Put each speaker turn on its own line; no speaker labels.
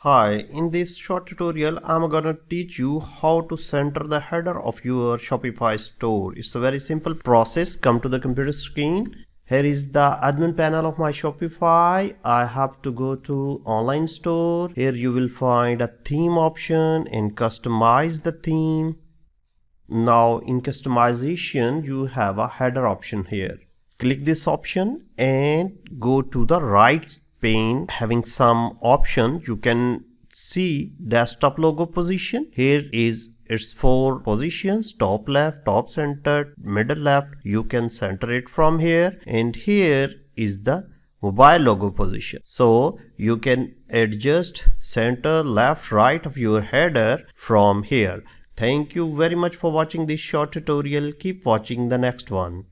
Hi, in this short tutorial, I'm gonna teach you how to center the header of your Shopify store. It's a very simple process. Come to the computer screen. Here is the admin panel of my Shopify. I have to go to online store. Here you will find a theme option and customize the theme. Now in customization, you have a header option here. Click this option and go to the right pane. Having some option, you can see desktop logo position. Here is its 4 positions: top left, top center, middle left. You can center it from here, and here is the mobile logo position. So you can adjust center, left, right of your header from here. Thank you very much for watching this short tutorial. Keep watching the next one.